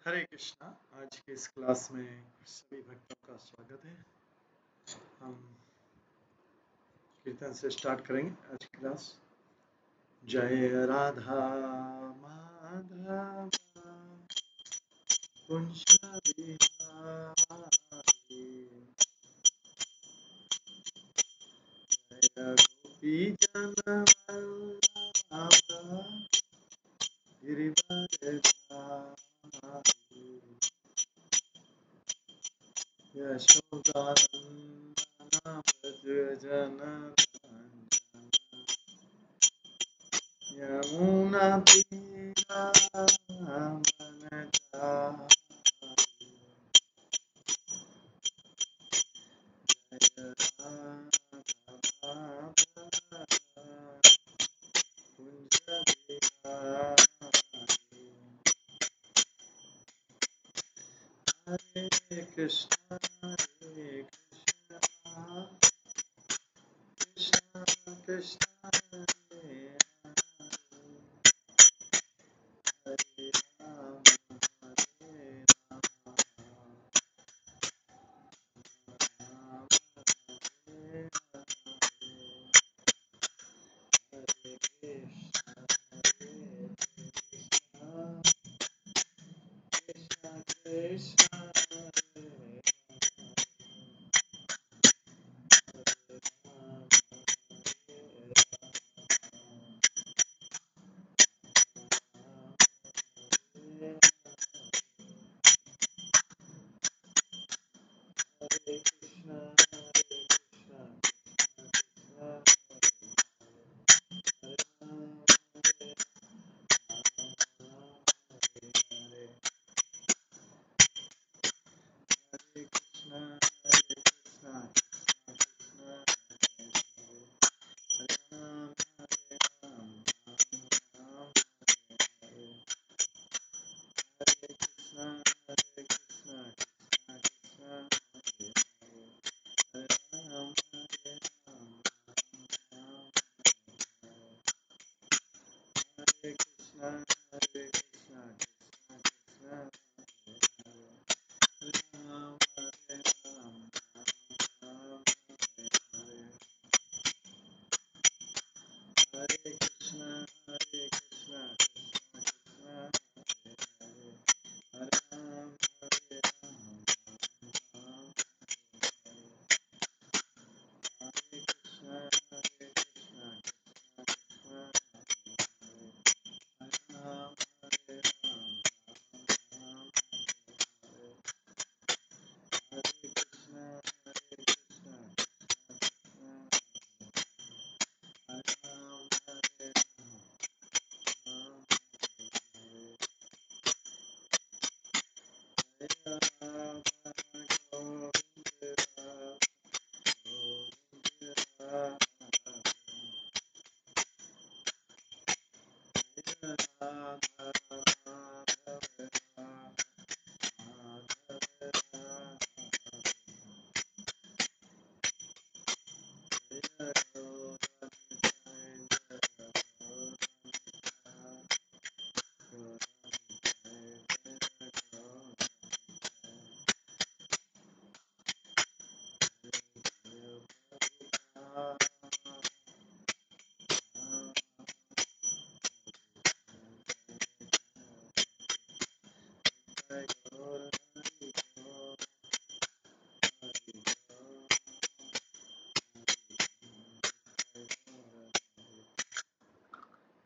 हरे कृष्णा। आज के इस क्लास में सभी भक्तों का स्वागत है। हम कीर्तन से स्टार्ट करेंगे आज की क्लास। जय राधा माधव कुंज बिहारी, जय गोपी जन वल्लभ गिरिवर धारी, यशोदानंदन व्रज जन रंजन, यमुना तीरावन चारि, जय राधा कुंज बिहारी। हरे कृष्णा कृष्ण कृष्ण हरे हरे राम राम हरे हरे कृष्ण कृष्ण हरे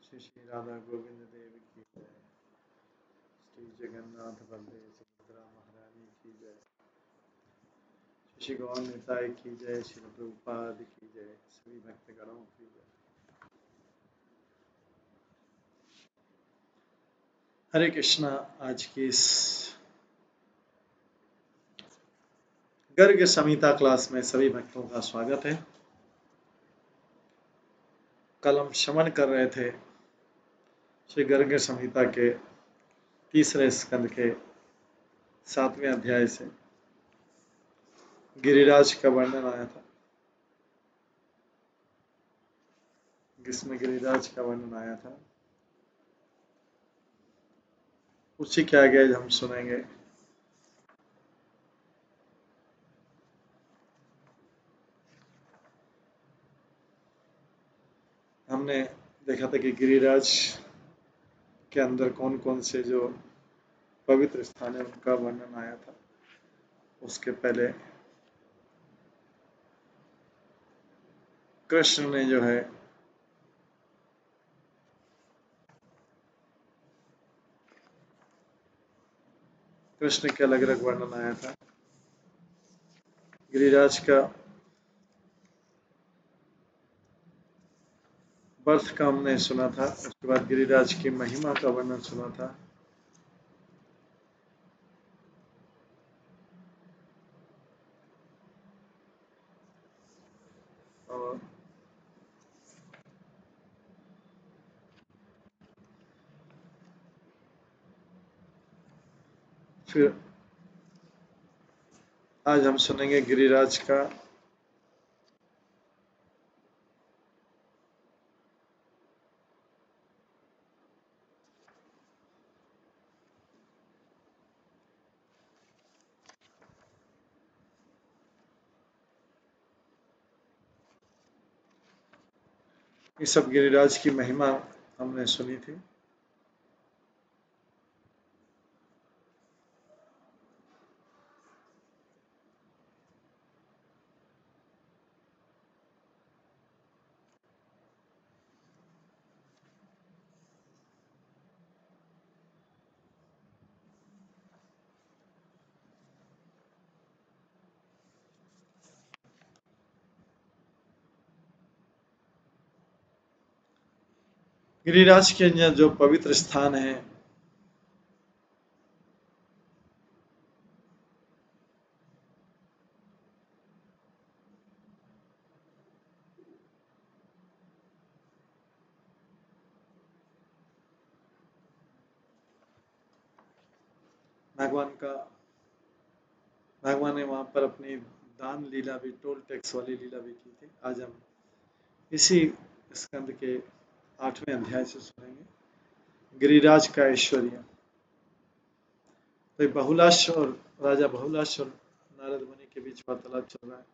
श्री श्री राधा गोविंद देव की जय। श्री जगन्नाथ बलदेव सुभद्रा महारानी की जय। श्री गौर निताय की जय। श्री प्रभुपाद की जय। सभी भक्तगणों की जय। हरे कृष्णा। आज की इस गर्ग संहिता क्लास में सभी भक्तों का स्वागत है। कल हम श्रवण कर रहे थे श्री गर्ग संहिता के तीसरे स्कंद के 7वें अध्याय से गिरिराज का वर्णन आया था, जिसमें गिरिराज का वर्णन आया था उसी के आगे हम सुनेंगे। हमने देखा था कि गिरिराज के अंदर कौन कौन से जो पवित्र स्थान है उनका वर्णन आया था। उसके पहले कृष्ण ने जो है कृष्ण के अलग अलग वर्णन आया था। गिरिराज का बर्थ का हमने सुना था। उसके बाद गिरिराज की महिमा का वर्णन सुना था। और फिर आज हम सुनेंगे गिरिराज का ये सब गिरिराज की महिमा हमने सुनी थी। गिरिराज के जो पवित्र स्थान है भगवान ने वहां पर अपनी दान लीला भी, टोल टैक्स वाली लीला भी की थी। आज हम इसी स्कंद के 8वें अध्याय से सुनेंगे गिरिराज का ऐश्वर्य। तो बहुलाश और राजा बहुलाश और नारद मुनि के बीच वार्तालाप चल रहा है।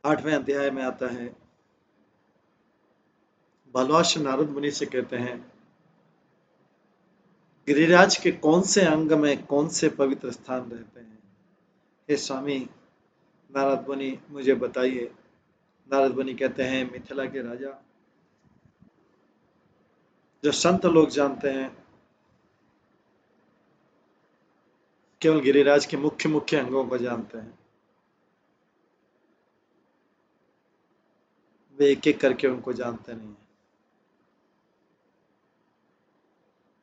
8वें अध्याय में आता है, बहुलाश नारद मुनि से कहते हैं, गिरिराज के कौन से अंग में कौन से पवित्र स्थान रहते हैं? हे स्वामी नारद मुनि मुझे बताइए। नारद मुनि कहते हैं, मिथिला के राजा, जो संत लोग जानते हैं केवल गिरिराज के मुख्य मुख्य अंगों को जानते हैं। वे एक एक करके उनको जानते नहीं है।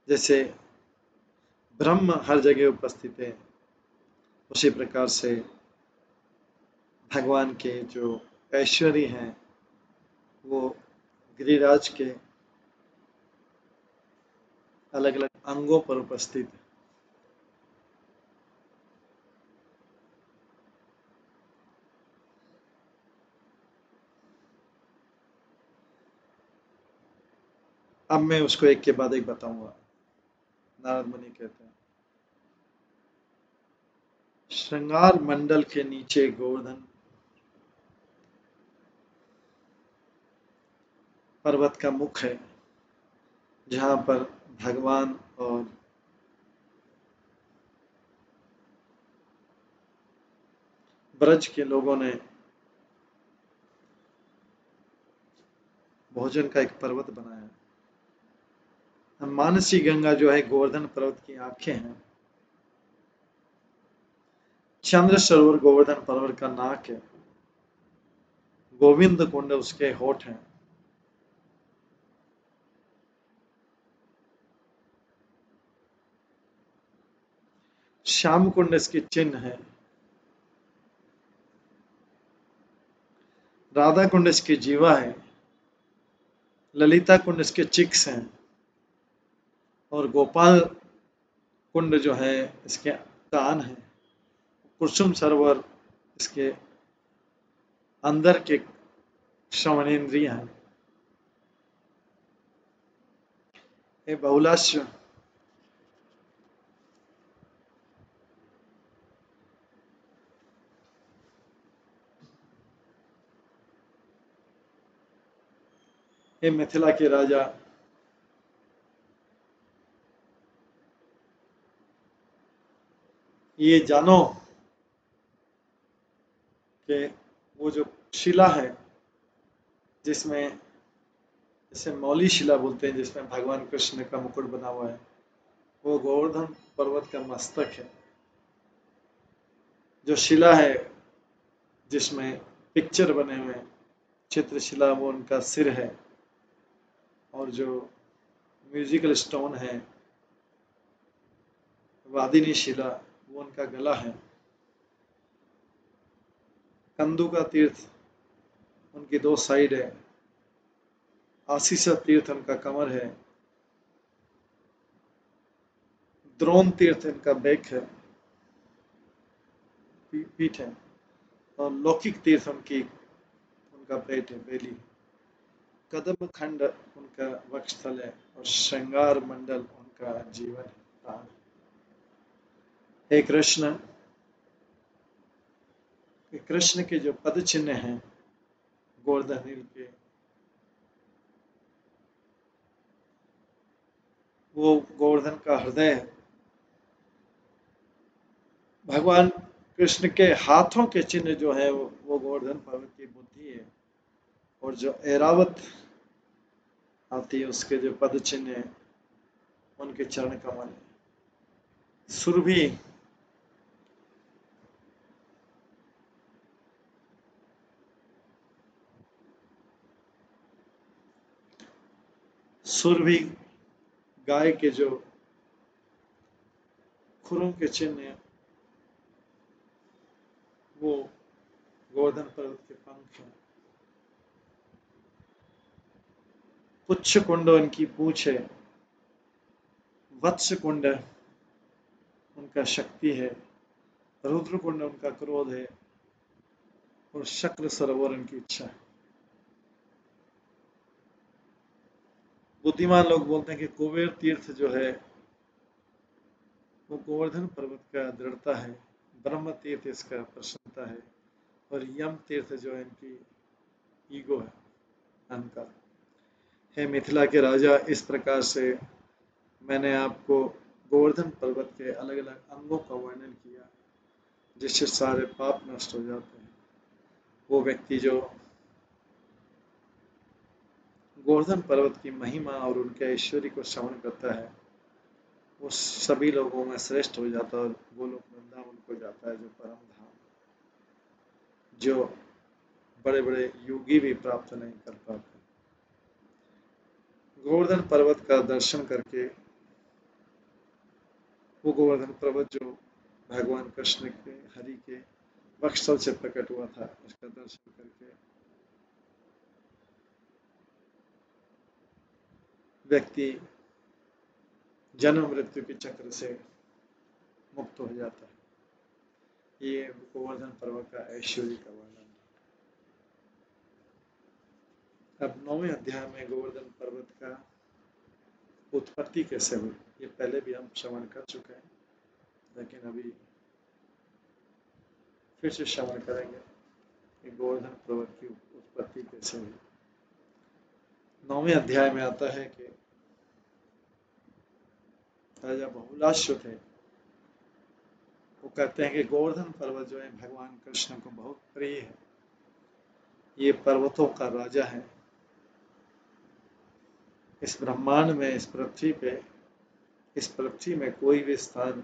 जैसे ब्रह्म हर जगह उपस्थित है, उसी प्रकार से भगवान के जो ऐश्वर्य हैं वो गिरिराज के अलग अलग अंगों पर उपस्थित है। अब मैं उसको एक के बाद एक बताऊंगा। नारद मुनि कहते हैं, श्रृंगार मंडल के नीचे गोवर्धन पर्वत का मुख है, जहां पर भगवान और ब्रज के लोगों ने भोजन का एक पर्वत बनाया है। मानसी गंगा जो है गोवर्धन पर्वत की आंखें हैं। चंद्र सरोवर गोवर्धन पर्वत का नाक है। गोविंद कुंड उसके होठ हैं। श्याम कुंड इसकी चिन्ह है। राधा कुंड इसकी जीवा है। ललिता कुंड इसके चिक्स हैं। और गोपाल कुंड जो है इसके कान है। कुसुम सरोवर इसके अंदर के श्रवणेन्द्रिय हैं। ये बहुलाश्य हे मिथिला के राजा, ये जानो कि वो जो शिला है जिसमें, जैसे मौली शिला बोलते हैं, जिसमें भगवान कृष्ण का मुकुट बना हुआ है, वो गोवर्धन पर्वत का मस्तक है। जो शिला है जिसमें पिक्चर बने हुए हैं, चित्रशिला, वो उनका सिर है। और जो म्यूजिकल स्टोन है, वादिनी शिला, वो उनका गला है। कंदू का तीर्थ उनकी दो साइड है। आशीषा तीर्थ उनका कमर है। द्रोण तीर्थ इनका बैक है, पीठ है। और लौकिक तीर्थ उनका पेट है, बेली। कदम खंड उनका वक्षस्थल है। और श्रृंगार मंडल उनका जीवन है, प्राण। हे कृष्ण, कृष्ण के जो पद चिन्ह हैं गोवर्धन नील के, वो गोवर्धन का हृदय है। भगवान कृष्ण के हाथों के चिन्ह जो है वो गोवर्धन पर्वत की बुद्धि है। और जो ऐरावत आती है उसके जो पद चिन्ह है उनके चरण कमल है। सुरभि सुरभि गाय के जो खुरों के चिन्ह है वो गोवर्धन पर्वत के पंख हैं। पुच्छ कुंड उनकी पूंछ है। वत्स कुंड उनका शक्ति है। रुद्र कुंड उनका क्रोध है। और शक्र सरोवर उनकी इच्छा है। बुद्धिमान लोग बोलते हैं कि कुबेर तीर्थ जो है वो गोवर्धन पर्वत का दृढ़ता है। ब्रह्म तीर्थ इसका प्रसन्नता है। और यम तीर्थ जो है इनकी ईगो है, अहंकार। हे मिथिला के राजा, इस प्रकार से मैंने आपको गोवर्धन पर्वत के अलग अलग अंगों का वर्णन किया जिससे सारे पाप नष्ट हो जाते हैं। वो व्यक्ति जो गोवर्धन पर्वत की महिमा और उनके ऐश्वर्य को श्रवण करता है वो सभी लोगों में श्रेष्ठ हो जाता है और गोलोक वृंदावन को जाता है, जो परम धाम, जो बड़े बड़े योगी भी प्राप्त नहीं कर पाते। गोवर्धन पर्वत का दर्शन करके, वो गोवर्धन पर्वत जो भगवान कृष्ण के, हरि के वक्षस्थल से प्रकट हुआ था, उसका दर्शन करके व्यक्ति जन्म मृत्यु के चक्र से मुक्त हो जाता है। ये गोवर्धन पर्वत का ऐश्वर्य का वर्णन। अब 9वें अध्याय में गोवर्धन पर्वत का उत्पत्ति कैसे हुई, ये पहले भी हम श्रवण कर चुके हैं, लेकिन अभी फिर से श्रवण करेंगे कि गोवर्धन पर्वत की उत्पत्ति कैसे हुई। 9वें अध्याय में आता है कि राजा बहुलाश्व थे। वो कहते हैं कि गोवर्धन पर्वत जो है भगवान कृष्ण को बहुत प्रिय है। ये पर्वतों का राजा है। इस ब्रह्मांड में, इस पृथ्वी में कोई भी स्थान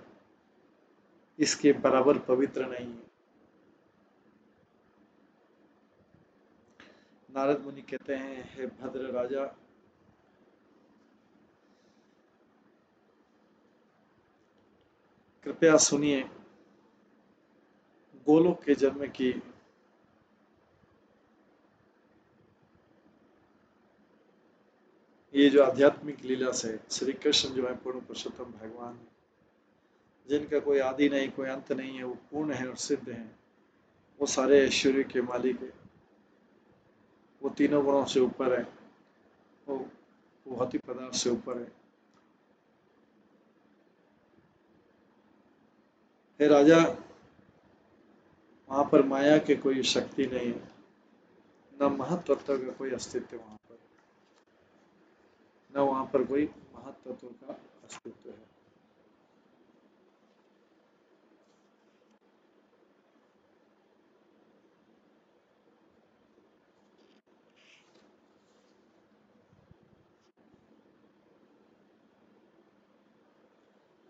इसके बराबर पवित्र नहीं है। नारद मुनि कहते हैं, हे भद्र राजा, कृपया सुनिए, गोलोक के जन्म की ये जो आध्यात्मिक लीला से श्री कृष्ण जो है पूर्ण पुरुषोत्तम भगवान है, जिनका कोई आदि नहीं, कोई अंत नहीं है, वो पूर्ण है और सिद्ध है, वो सारे ऐश्वर्य के मालिक है। वो तीनों गुणों से ऊपर है, वो भौतिक पदार्थ से ऊपर है। हे राजा, वहां पर माया की कोई शक्ति नहीं है, न महत्त्व का कोई अस्तित्व वहां पर, न वहां पर कोई महत्त्व का अस्तित्व है।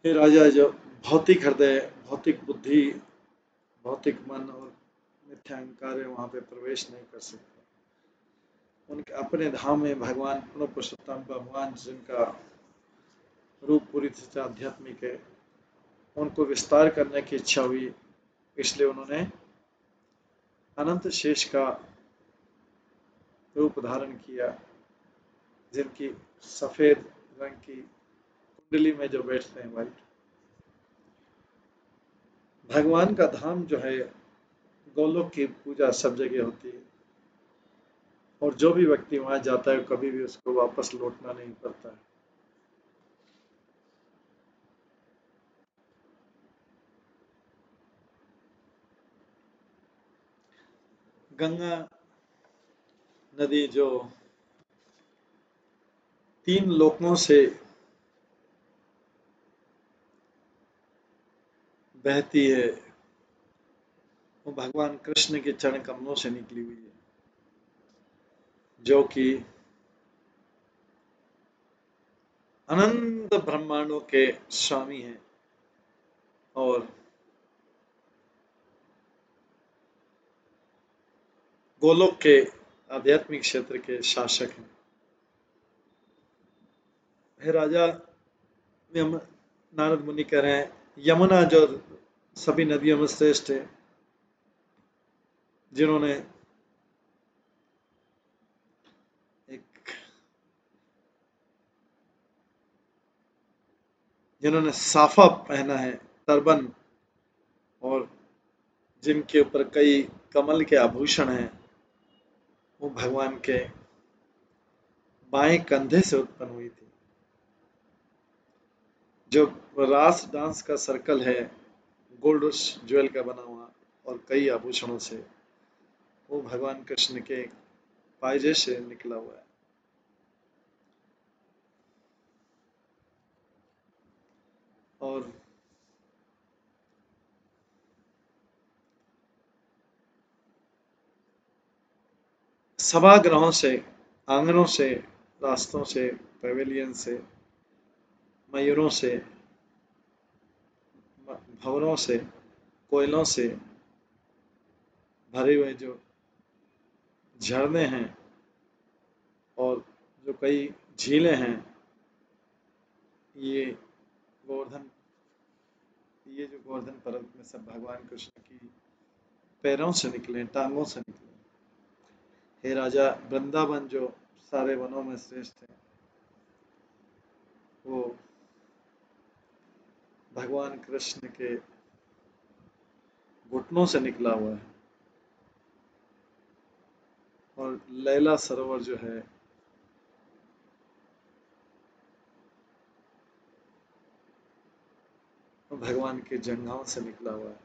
हे राजा, जो भौतिक हृदय, भौतिक बुद्धि, भौतिक मन और मिथ्या अहंकार है, वहां पे प्रवेश नहीं कर सकते। उनके अपने धाम में भगवान पूर्ण पुरुषोत्तम भगवान जिनका रूप पूरी तरह से आध्यात्मिक है, उनको विस्तार करने की इच्छा हुई, इसलिए उन्होंने अनंत शेष का रूप धारण किया, जिनकी सफेद रंग की कुंडली में जो बैठते हैं वाइट। भगवान का धाम जो है, गोलोक की पूजा सब जगह होती है, और जो भी व्यक्ति वहां जाता है कभी भी उसको वापस लौटना नहीं पड़ता है। गंगा नदी जो 3 लोकों से बहती है, वो भगवान कृष्ण के चरण कमलों से निकली हुई है, जो कि अनंत ब्रह्मांडों के स्वामी हैं और गोलोक के आध्यात्मिक क्षेत्र के शासक हैं। हे राजा, नारद मुनि कह रहे हैं, यमुना जो सभी नदियों में श्रेष्ठ है, जिन्होंने एक जिन्होंने साफा पहना है, टर्बन, और जिनके ऊपर कई कमल के आभूषण हैं, वो भगवान के बाएं कंधे से उत्पन्न हुई थी। जो रास डांस का सर्कल है, गोल्ड ज्वेल का बना हुआ और कई आभूषणों से, वो भगवान कृष्ण के पायजे से निकला हुआ है। और सभागृहों से, आंगनों से, रास्तों से, पेविलियन से, मयूरों से, भवनों से, कोयलों से भरे हुए जो झरने हैं और जो कई झीलें हैं, ये गोवर्धन ये जो गोवर्धन पर्वत में सब भगवान कृष्ण की पैरों से निकले, टांगों से निकले। हे राजा, वृंदावन जो सारे वनों में श्रेष्ठ है, वो भगवान कृष्ण के घुटनों से निकला हुआ है। और लैला सरोवर जो है, वो भगवान के जंघाओं से निकला हुआ है।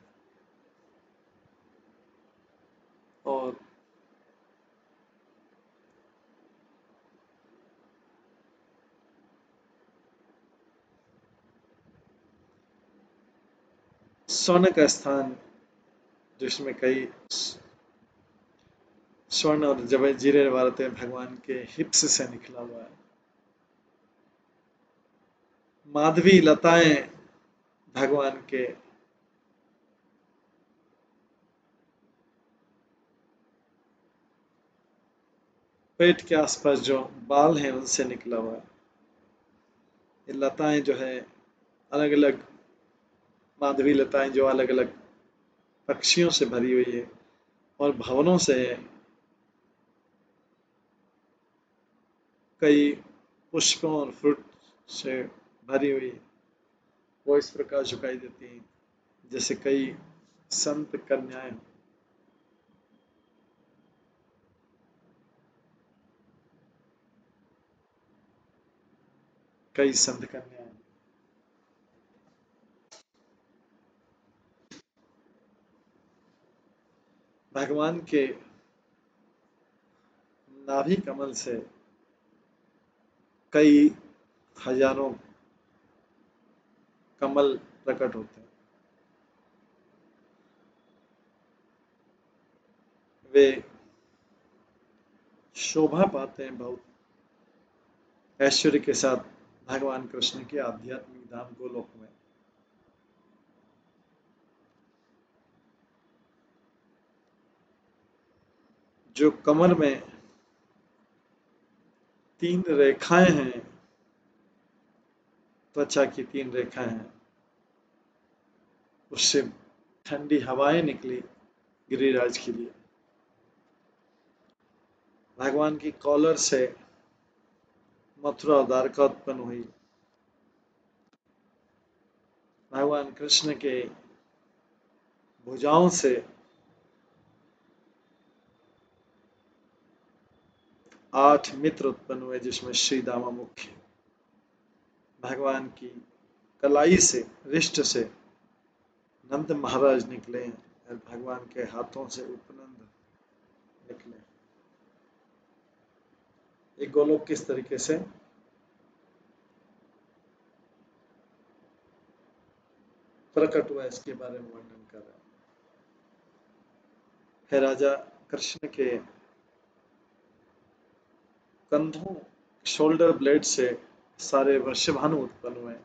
और स्वर्ण का स्थान, जिसमें कई स्वर्ण और जीरे वाले भगवान के हिप्स से निकला हुआ है। माधवी लताएं भगवान के पेट के आसपास जो बाल हैं उनसे निकला हुआ है। ये लताएं जो है अलग अलग, माधवी लताएं जो अलग अलग पक्षियों से भरी हुई है और भवनों से है, कई पुष्पों और फ्रूट से भरी हुई, वो इस प्रकार झुकाई देती हैं जैसे कई संत कन्याएं। कई संत कन्याएं। भगवान के नाभि कमल से कई हजारों कमल प्रकट होते हैं। वे शोभा पाते हैं बहुत ऐश्वर्य के साथ भगवान कृष्ण के आध्यात्मिक धाम गोलोक में। जो कमर में 3 रेखाएं हैं, त्वचा की 3 रेखाएं हैं, उससे ठंडी हवाएं निकली गिरिराज के लिए। भगवान की कॉलर से मथुरा और द्वारका उत्पन्न हुई। भगवान कृष्ण के भुजाओं से 8 मित्र उत्पन्न हुए, जिसमें श्री दामा मुख्य। भगवान की कलाई से, रिष्ट से नंद महाराज निकले और भगवान के हाथों से उपनंद निकले। ये गोलोक किस तरीके से प्रकट हुआ, इसके बारे में वर्णन कर रहे हैं। है राजा कृष्ण के कंधों, शोल्डर ब्लेड से सारे वृषभानु उत्पन्न हुए।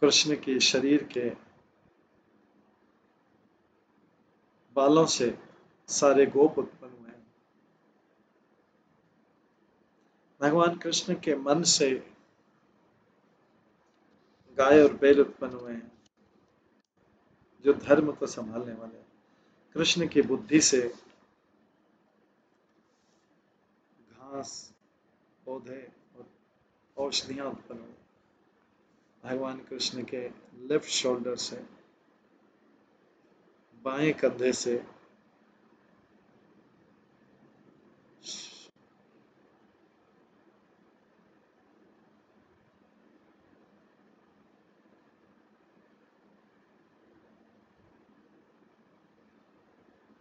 कृष्ण के शरीर के बालों से सारे गोप उत्पन्न हुए। भगवान कृष्ण के मन से गाय और बैल उत्पन्न हुए हैं, जो धर्म को संभालने वाले हैं। कृष्ण की बुद्धि से घास, पौधे और औषधियां उत्पन्न हुई। भगवान कृष्ण के लेफ्ट शोल्डर से, बाएं कंधे से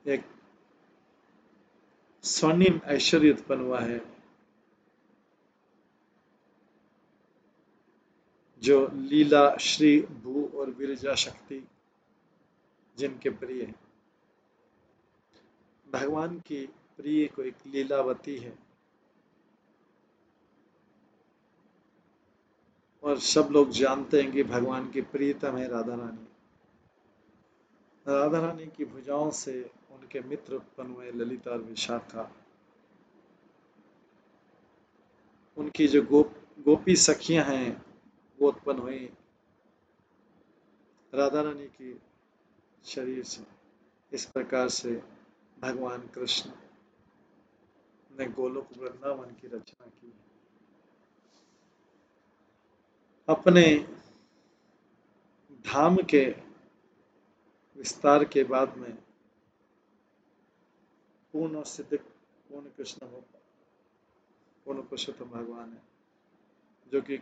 एक स्वर्णिम ऐश्वर्य उत्पन्न हुआ है, जो लीला श्री भू और विरजा शक्ति जिनके प्रिय है। भगवान की प्रिय को एक लीलावती है, और सब लोग जानते हैं कि भगवान की प्रियतम है राधा रानी। राधा रानी की भुजाओं से उनके मित्र उत्पन्न हुए, ललिता और विशाखा। उनकी जो गोपी सखियां हैं, वो उत्पन्न हुई राधा रानी की शरीर से। इस प्रकार से भगवान कृष्ण ने गोलोक वृंदावन की रचना की। अपने धाम के विस्तार के बाद में पूर्ण और सिद्ध पूर्ण कृष्ण हो, पूर्ण पुरुषोत्तम भगवान है, जो कि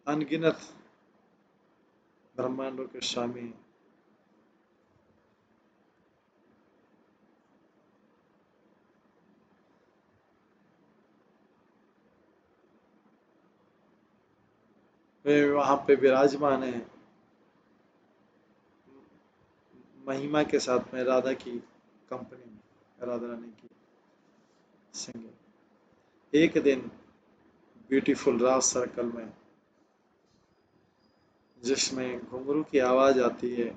अनगिनत ब्रह्मांडों के स्वामी हैं। वे वहां पे विराजमान है, महिमा के साथ में राधा की कंपनी में, राधा रानी की सिंगिंग। एक दिन ब्यूटीफुल राज सर्कल में, जिसमें घुंघरू की आवाज आती है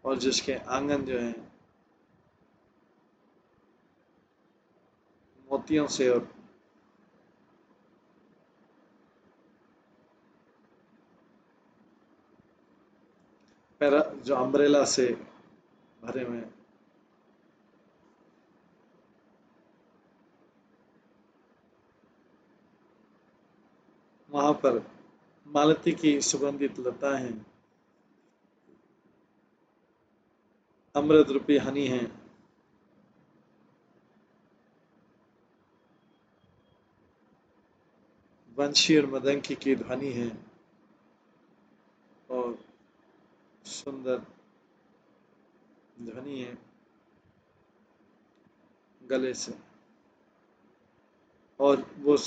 और जिसके आंगन जो है मोतियों से और पैरा जो अम्ब्रेला से भरे हुए हैं, वहां पर मालती की सुगंधित लताएं, अमृत रूपी हनी है। वंशी और मदंकी की ध्वनि है और सुंदर ध्वनि है गले से, और वो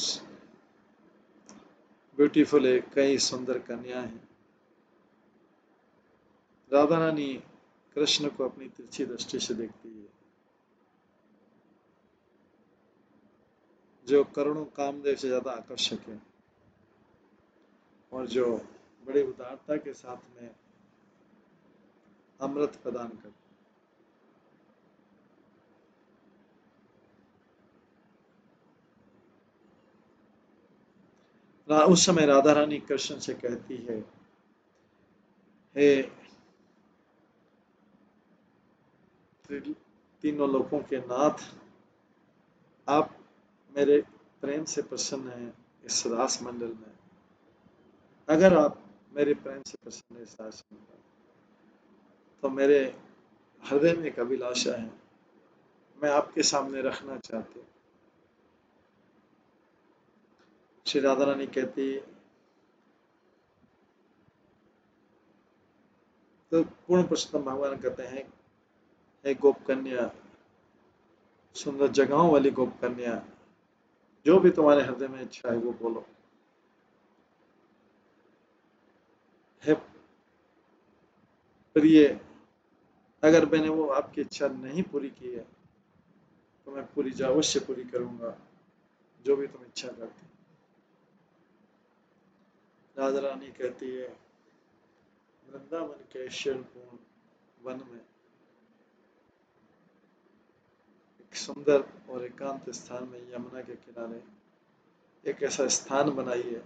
ब्यूटीफुल है, कई सुंदर कन्या है। राधा रानी कृष्ण को अपनी तिरछी दृष्टि से देखती है, जो करुणों कामदेव से ज्यादा आकर्षक है और जो बड़ी उदारता के साथ में अमृत प्रदान करता है। उस समय राधा रानी कृष्ण से कहती है, हे तीनों लोकों के नाथ, आप मेरे प्रेम से प्रसन्न हैं इस रास मंडल में। अगर आप मेरे प्रेम से प्रसन्न हैं इस रास मंडल में, तो मेरे हृदय में एक अभिलाषा है, मैं आपके सामने रखना चाहती हूँ। श्री राधा रानी कहती, तो पूर्ण पुरुषोत्तम भगवान कहते हैं, हे गोप कन्या, सुंदर जगहों वाली गोप कन्या, जो भी तुम्हारे हृदय में इच्छा है वो बोलो। हे प्रिय, अगर मैंने वो आपकी इच्छा नहीं पूरी की है तो मैं पूरी अवश्य पूरी करूंगा, जो भी तुम इच्छा करती। राधा रानी कहती है, वृंदावन के ऐश्वर्यपूर्ण वन में एक सुंदर और एकांत स्थान में यमुना के किनारे एक ऐसा स्थान बनाइए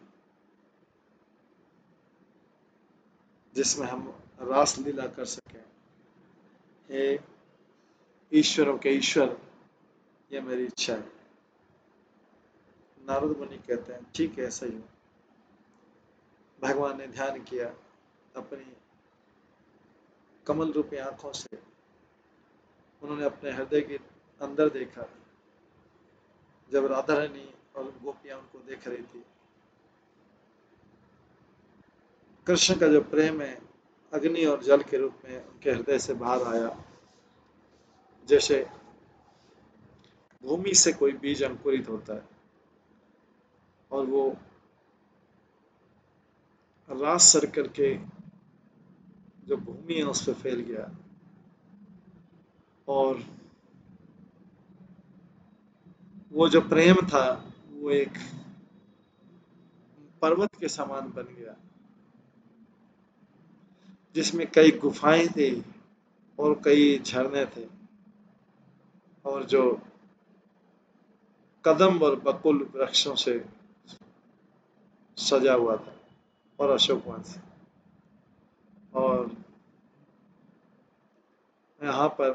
जिसमें हम रास लीला कर सकें। हे ईश्वरों के ईश्वर, ये मेरी इच्छा है। नारद मुनि कहते हैं, ठीक है, ऐसा ही हो। भगवान ने ध्यान किया, अपनी कमल रूपी आंखों से उन्होंने अपने हृदय के अंदर देखा। जब राधा रानी और गोपियां उनको देख रही थी, कृष्ण का जो प्रेम है अग्नि और जल के रूप में उनके हृदय से बाहर आया। जैसे भूमि से कोई बीज अंकुरित होता है और वो रास सर्कल के जो भूमि है उस पर फैल गया, और वो जो प्रेम था वो एक पर्वत के समान बन गया, जिसमें कई गुफाएं थी और कई झरने थे, और जो कदम और बकुल वृक्षों से सजा हुआ था, और अशोक वन से। और यहाँ पर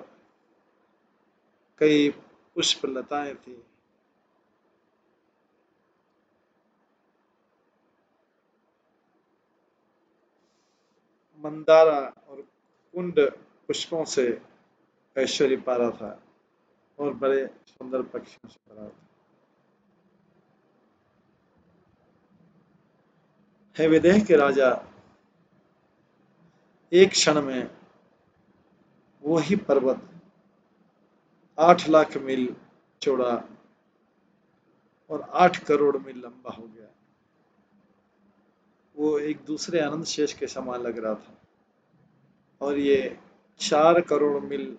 कई पुष्प लताएं थी। मंदारा और कुंड पुष्पों से ऐश्वर्य पारा था और बड़े सुंदर पक्षियों से भरा था। हे विदेह के राजा, एक क्षण में वही पर्वत 8 लाख मील चौड़ा और 8 करोड़ मील लंबा हो गया। वो एक दूसरे आनंद शेष के समान लग रहा था, और ये 4 करोड़ मील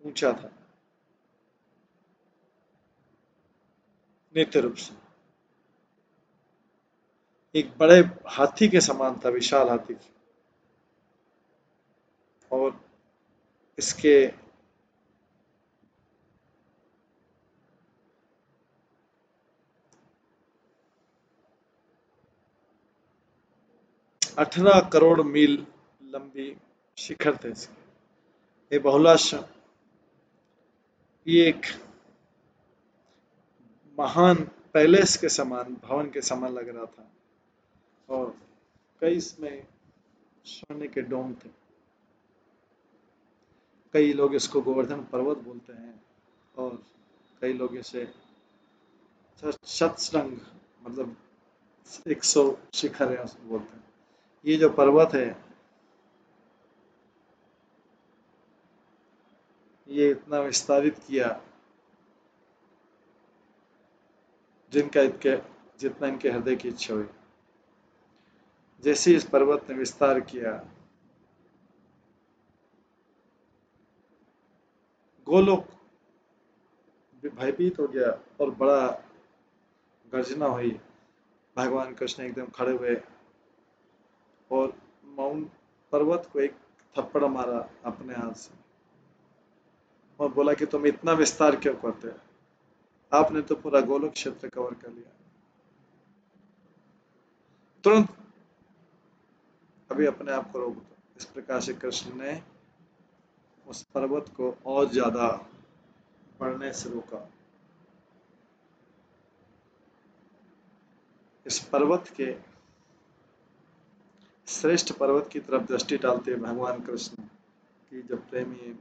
ऊंचा था नित्य रूप से। एक बड़े हाथी के समान था, विशाल हाथी, और इसके 18 करोड़ मील लंबी शिखर थे इसके। ये बहुलाश्रम, ये एक महान पैलेस के समान, भवन के समान लग रहा था, और कई इसमें सोने के डोम थे। कई लोग इसको गोवर्धन पर्वत बोलते हैं, और कई लोग इसे शतशृंग मतलब 100 शिखर है उसको बोलते हैं। ये जो पर्वत है ये इतना विस्तारित किया जिनका इनके जितना इनके हृदय की इच्छा हुई। जैसे इस पर्वत ने विस्तार किया, गोलोक भयभीत हो गया और बड़ा गर्जना हुई। भगवान कृष्ण एकदम खड़े हुए और माउंट पर्वत को एक थप्पड़ मारा अपने हाथ से और बोला कि तुम इतना विस्तार क्यों करते हो? आपने तो पूरा गोलोक क्षेत्र कवर कर लिया। तुरंत अभी अपने आप को रोक दो। इस प्रकार से कृष्ण ने उस पर्वत को और ज्यादा बढ़ने से रोका। इस पर्वत के श्रेष्ठ पर्वत की तरफ दृष्टि डालते हुए भगवान कृष्ण की जब प्रेमी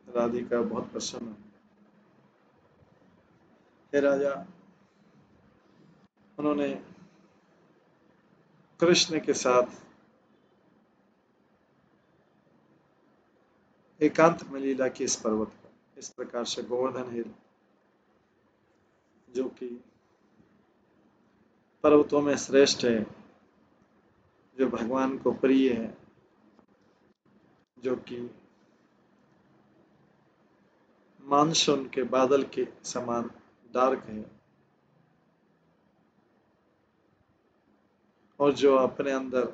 राधिका बहुत प्रसन्न हुई। हे राजा, उन्होंने कृष्ण के साथ एकांत में लीला की इस पर्वत पर। इस प्रकार से गोवर्धन हिल जो कि पर्वतों में श्रेष्ठ है, जो भगवान को प्रिय है, जो कि मानसून के बादल के समान डार्क है और जो अपने अंदर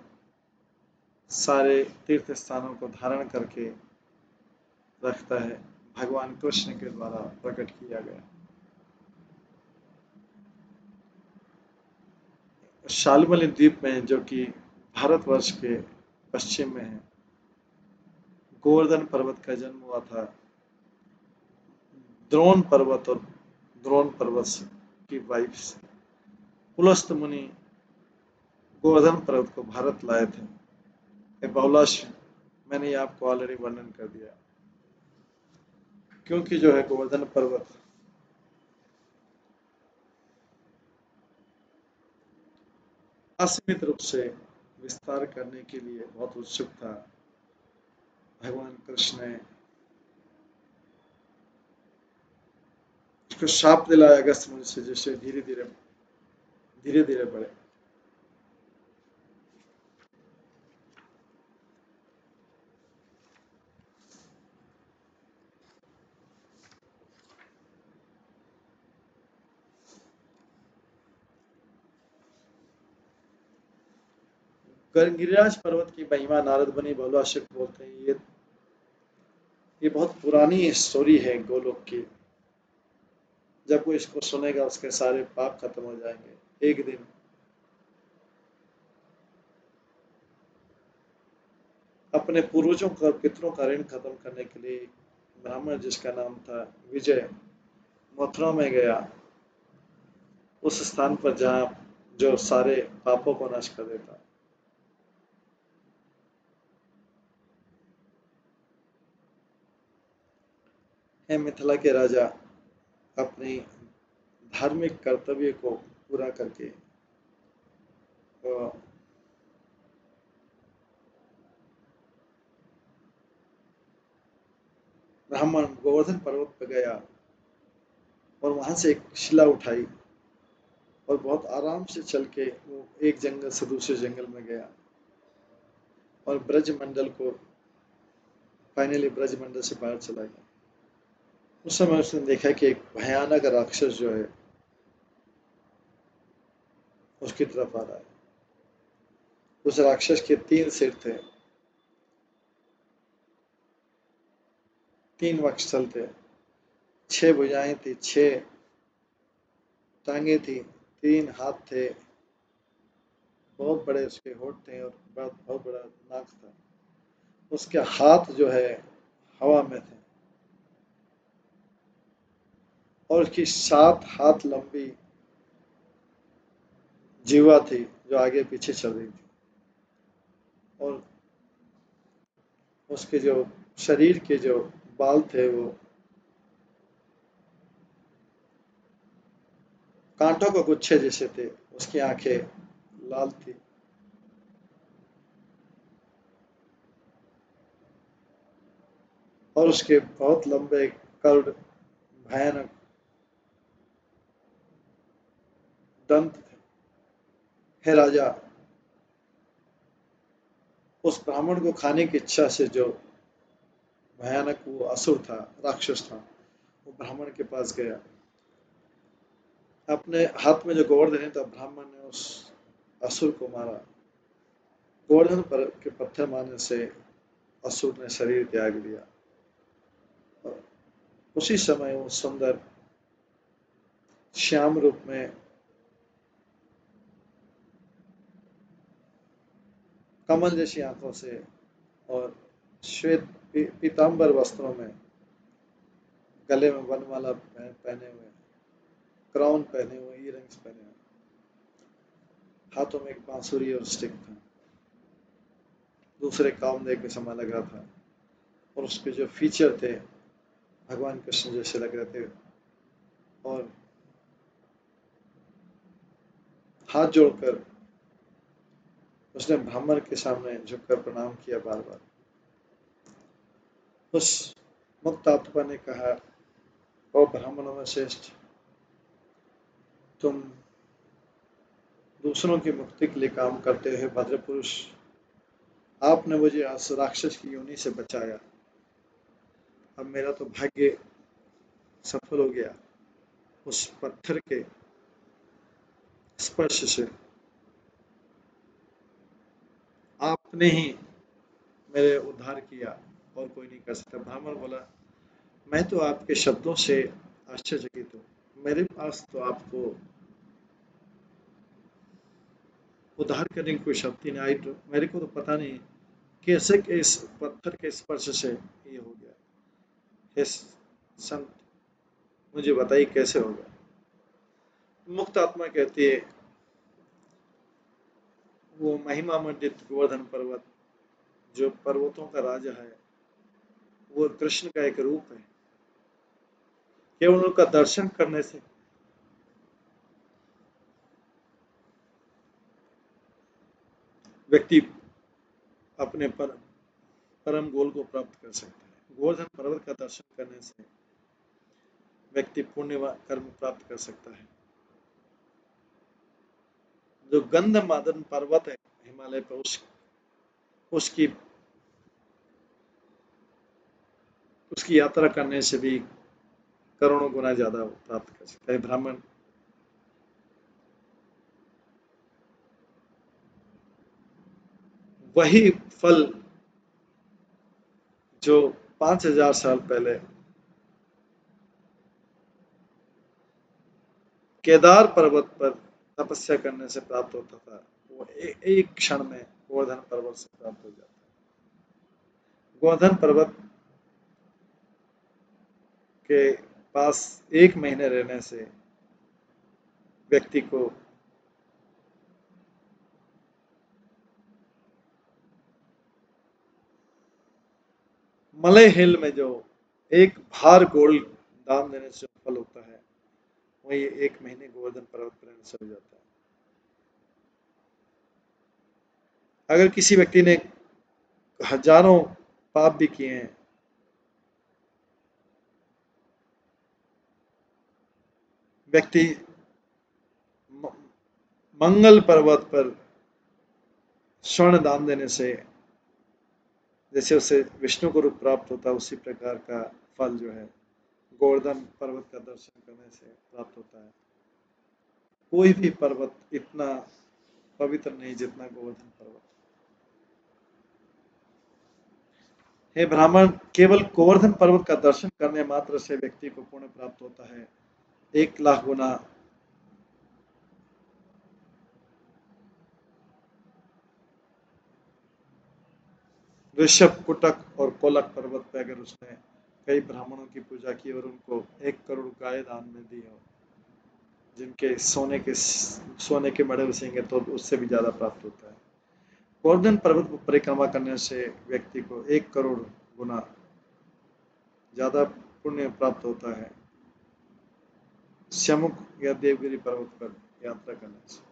सारे तीर्थ स्थानों को धारण करके रखता है, भगवान कृष्ण के द्वारा प्रकट किया गया। शाल्मली द्वीप में जो कि भारतवर्ष के पश्चिम में है, गोवर्धन पर्वत का जन्म हुआ था द्रोण पर्वत और द्रोण पर्वत की वाइफ से। पुलस्त मुनि गोवर्धन पर्वत को भारत लाए थे। ये बहुलाश मैंने ये आपको ऑलरेडी वर्णन कर दिया। क्योंकि जो है गोवर्धन पर्वत असीमित रूप से विस्तार करने के लिए बहुत उत्सुक था। भगवान कृष्ण ने उसको शाप दिलाया अगस्त मुनि से, जैसे धीरे धीरे बढ़े। गिरिराज पर्वत की महिमा नारद मुनि बहुलाश्रित बोलते हैं। ये बहुत पुरानी स्टोरी है गोलोक की। जब कोई इसको सुनेगा उसके सारे पाप खत्म हो जाएंगे। एक दिन अपने पूर्वजों का पितरों का ऋण खत्म करने के लिए ब्राह्मण जिसका नाम था विजय मथुरा में गया, उस स्थान पर जहाँ जो सारे पापों को नष्ट कर देता। हे मिथिला के राजा, अपनी धार्मिक कर्तव्य को पूरा करके ब्राह्मण गोवर्धन पर्वत पर गया और वहां से एक शिला उठाई और बहुत आराम से चल के वो एक जंगल से दूसरे जंगल में गया और ब्रजमंडल को फाइनली ब्रजमंडल से बाहर चला गया। उस समय उसने देखा कि एक भयानक राक्षस जो है उसकी तरफ आ रहा है। उस राक्षस के 3 सिर थे, 3 वक्षस्थल थे, 6 भुजाएं थी, 6 टांगे थी, 3 हाथ थे, बहुत बड़े उसके होंठ थे और बहुत बड़ा नाक था। उसके हाथ जो है हवा में थे और उसकी 7 हाथ लंबी जीवा थी जो आगे पीछे चल रही थी और उसके जो शरीर के जो बाल थे वो कांटों के गुच्छे जैसे थे। उसकी आंखें लाल थी। और उसके बहुत लंबे कर्ड भयानक दंत थे। हे राजा, उस ब्राह्मण को खाने की इच्छा से जो भयानक वो असुर था, राक्षस था, वो ब्राह्मण के पास गया। अपने हाथ में जो गोवर्धन था, ब्राह्मण ने उस असुर को मारा। गोवर्धन पर के पत्थर मारने से असुर ने शरीर त्याग दिया। और उसी समय वो सुंदर श्याम रूप में कमल जैसी आंखों से और श्वेत पीतांबर वस्त्रों में, गले में वनमाला पहने हुए, क्राउन पहने हुए, ईयरिंग्स पहने हुए, हाथों में एक बांसुरी और स्टिक था, दूसरे कामदेव के समान लग रहा था। और उसके जो फीचर थे भगवान कृष्ण जैसे लग रहे थे। और हाथ जोड़कर उसने ब्राह्मण के सामने झुककर प्रणाम किया बार बार। उस मुक्त आत्मा ने कहा, ओ ब्राह्मणों में श्रेष्ठ, तुम दूसरों की मुक्ति के लिए काम करते हुए भद्र पुरुष, आपने मुझे राक्षस की योनि से बचाया। अब मेरा तो भाग्य सफल हो गया। उस पत्थर के स्पर्श से आपने ही मेरे उद्धार किया, और कोई नहीं कर सकता। ब्राह्मण बोला, मैं तो आपके शब्दों से आश्चर्यचकित हूँ। मेरे पास तो आपको उद्धार करने की कोई शक्ति नहीं आई। तो मेरे को तो पता नहीं कैसे के इस पत्थर के स्पर्श से ये हो गया। हे संत, मुझे बताइए कैसे होगा। मुक्त आत्मा कहती है, वो महिमा मंडित गोवर्धन पर्वत जो पर्वतों का राजा है, वो कृष्ण का एक रूप है। केवल उनका दर्शन करने से व्यक्ति अपने परम गोल को प्राप्त कर सकता है। गोवर्धन पर्वत का दर्शन करने से व्यक्ति पुण्य कर्म प्राप्त कर सकता है। जो गंधमादन पर्वत है हिमालय पर, उसकी उसकी यात्रा करने से भी करोड़ों गुना ज्यादा प्राप्त कर सकता है। ब्राह्मण वही फल जो 5,000 साल पहले केदार पर्वत पर तपस्या करने से प्राप्त होता था, वो एक क्षण में गोवर्धन पर्वत से प्राप्त हो जाता है। गोवर्धन पर्वत के पास एक महीने रहने से व्यक्ति को मलय हिल में जो एक भार गोल्ड दान देने से फल होता है, वही एक महीने गोवर्धन पर्वत पर रहने से हो जाता है। अगर किसी व्यक्ति ने हजारों पाप भी किए हैं, व्यक्ति मंगल पर्वत पर स्वर्ण दान देने से जैसे उसे विष्णु को रूप प्राप्त होता है, उसी प्रकार का फल जो है गोवर्धन पर्वत का दर्शन करने से प्राप्त होता है। कोई भी पर्वत इतना पवित्र नहीं जितना गोवर्धन पर्वत। हे ब्राह्मण, केवल गोवर्धन पर्वत का दर्शन करने मात्र से व्यक्ति को पुण्य प्राप्त होता है 1,00,000 गुना। ऋषभ, कुटक और कोलक पर्वत पे अगर उसने कई ब्राह्मणों की पूजा की और उनको 1 करोड़ गाय दान में दी हो, जिनके सोने के मड़े उसेंगे, तो उससे भी ज्यादा प्राप्त होता है। गोवर्धन पर्वत को परिक्रमा करने से व्यक्ति को 1 करोड़ गुना ज्यादा पुण्य प्राप्त होता है स्यमुक या देवगिरी पर्वत पर यात्रा करने से।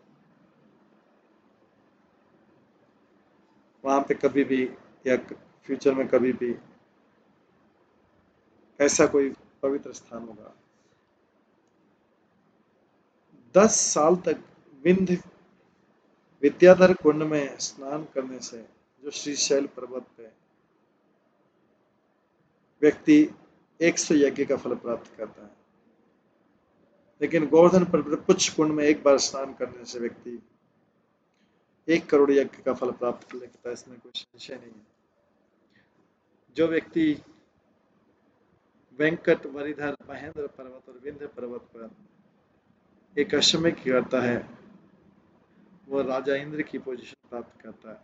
वहां पे कभी भी या फ्यूचर में कभी भी ऐसा कोई पवित्र स्थान होगा। 10 साल तक विंध्य विद्याधर कुंड में स्नान करने से जो श्रीशैल पर्वत पे व्यक्ति 100 यज्ञ का फल प्राप्त करता है, लेकिन गोवर्धन पर्वत पुच्छ कुंड में एक बार स्नान करने से व्यक्ति 1 करोड़ यज्ञ का फल प्राप्त कर लेता है। इसमें कोई संशय नहीं है। जो व्यक्ति वेंकट वरिधर महेंद्र पर्वत और विंध्य पर्वत पर एक अश्वमेध करता है, वो राजा इंद्र की पोजीशन प्राप्त करता है।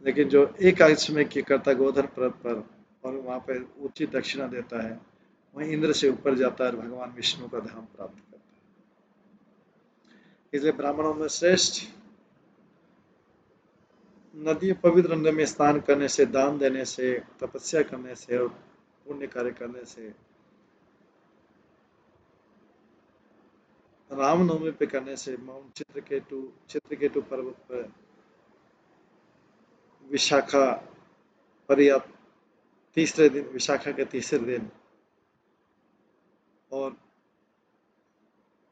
लेकिन जो एक अश्वमेध करता है गोवर्धन पर्वत पर और वहां पर ऊंची दक्षिणा देता है, वहीं इंद्र से ऊपर जाता है और भगवान विष्णु का धाम प्राप्त करता है। इसलिए ब्राह्मणों में श्रेष्ठ नदी पवित्र नदी में स्नान करने से, दान देने से, तपस्या करने से और पुण्य कार्य करने से, रामनवमी पे करने से, माउंट चित्रकेतु पर्वत पर विशाखा परिया तीसरे दिन, विशाखा के तीसरे दिन, और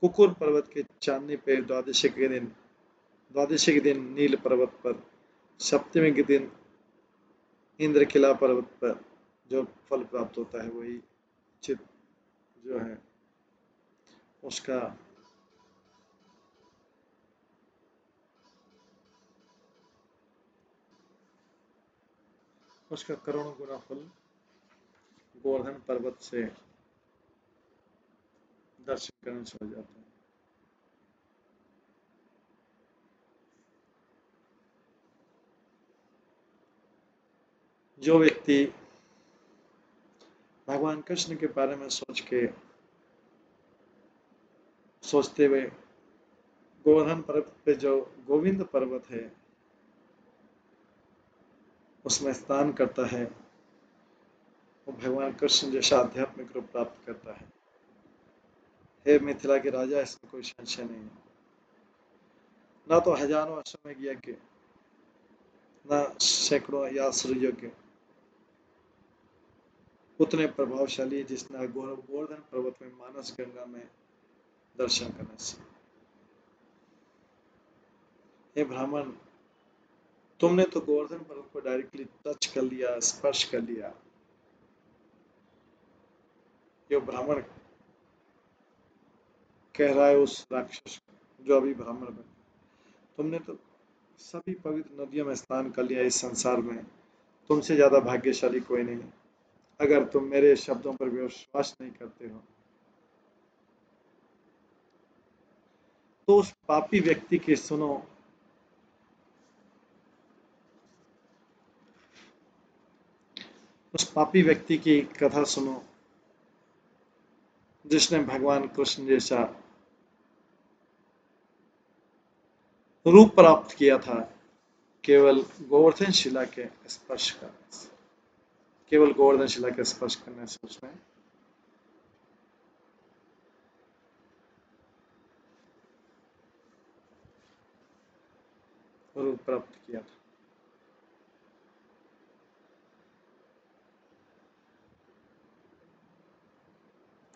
कुकुर पर्वत के चांदनी पे द्वादशी के दिन नील पर्वत पर, सप्तमी के दिन इंद्रकिला पर्वत पर जो फल प्राप्त होता है वही चित जो है उसका करोड़ों गुना फल गोवर्धन पर्वत से दर्शन करने से हो जाता है। जो व्यक्ति भगवान कृष्ण के बारे में सोचते हुए गोवर्धन पर्वत पे जो गोविंद पर्वत है उसमें स्नान करता है, वो भगवान कृष्ण जैसा आध्यात्मिक रूप प्राप्त करता है। हे मिथिला के राजा, इसमें कोई संशय नहीं है। ना तो हजारों अश्वमेध यज्ञ, ना सैकड़ों या यज्ञ उतने प्रभावशाली है जितना गोवर्धन पर्वत में मानस गंगा में दर्शन करने से। हे ब्राह्मण, तुमने तो गोवर्धन पर्वत को डायरेक्टली टच कर लिया, स्पर्श कर लिया। ये ब्राह्मण कह रहा है उस राक्षस जो अभी ब्राह्मण बन, तुमने तो सभी पवित्र नदियों में स्नान कर लिया इस संसार में, तुमसे ज्यादा भाग्यशाली कोई नहीं। अगर तुम मेरे शब्दों पर विश्वास नहीं करते हो तो उस पापी व्यक्ति की सुनो, उस पापी व्यक्ति की कथा सुनो जिसने भगवान कृष्ण जैसा रूप प्राप्त किया था केवल गोवर्धन शिला के स्पर्श करने से। केवल गोवर्धन शिला के स्पर्श करने से उसने रूप प्राप्त किया था।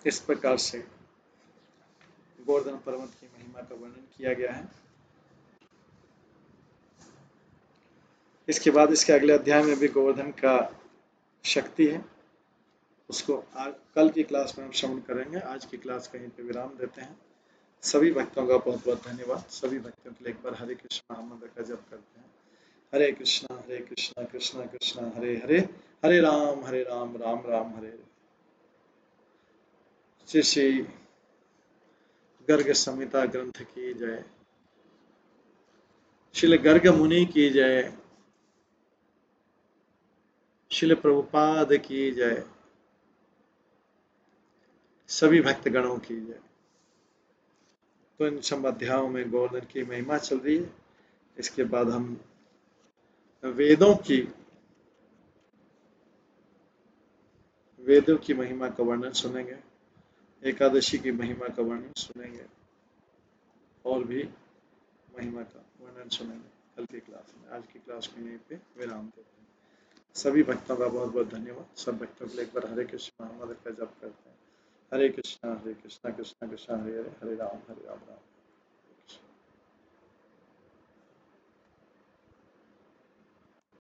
इस प्रकार से गोवर्धन पर्वत की महिमा का वर्णन किया गया है। इसके बाद इसके अगले अध्याय में भी गोवर्धन का शक्ति है, उसको कल की क्लास में हम श्रवण करेंगे। आज की क्लास कहीं पे विराम देते हैं। सभी भक्तों का बहुत बहुत धन्यवाद। सभी भक्तों के लिए एक बार हरे कृष्ण महामंत्र का जप करते हैं। हरे कृष्णा कृष्णा कृष्णा हरे हरे, हरे राम राम राम हरे हरे। श्री श्री गर्ग संहिता ग्रंथ की जय। श्रील गर्ग मुनि की जय। श्रील प्रभुपाद की जय। सभी भक्तगणों की जय। तो इन सब अध्यायों में गोवर्धन की महिमा चल रही है। इसके बाद हम वेदों की महिमा का वर्णन सुनेंगे, एकादशी की महिमा का वर्णन सुनेंगे और भी महिमा का वर्णन सुनेंगे। कल की क्लास में। आज की क्लास में यहीं पे विराम देते हैं। सभी भक्तों का बहुत बहुत धन्यवाद। सब भक्तों के लिए एक बार हरे कृष्ण महामंत्र का जप करते हैं। हरे कृष्णा कृष्णा कृष्णा हरे हरे, हरे राम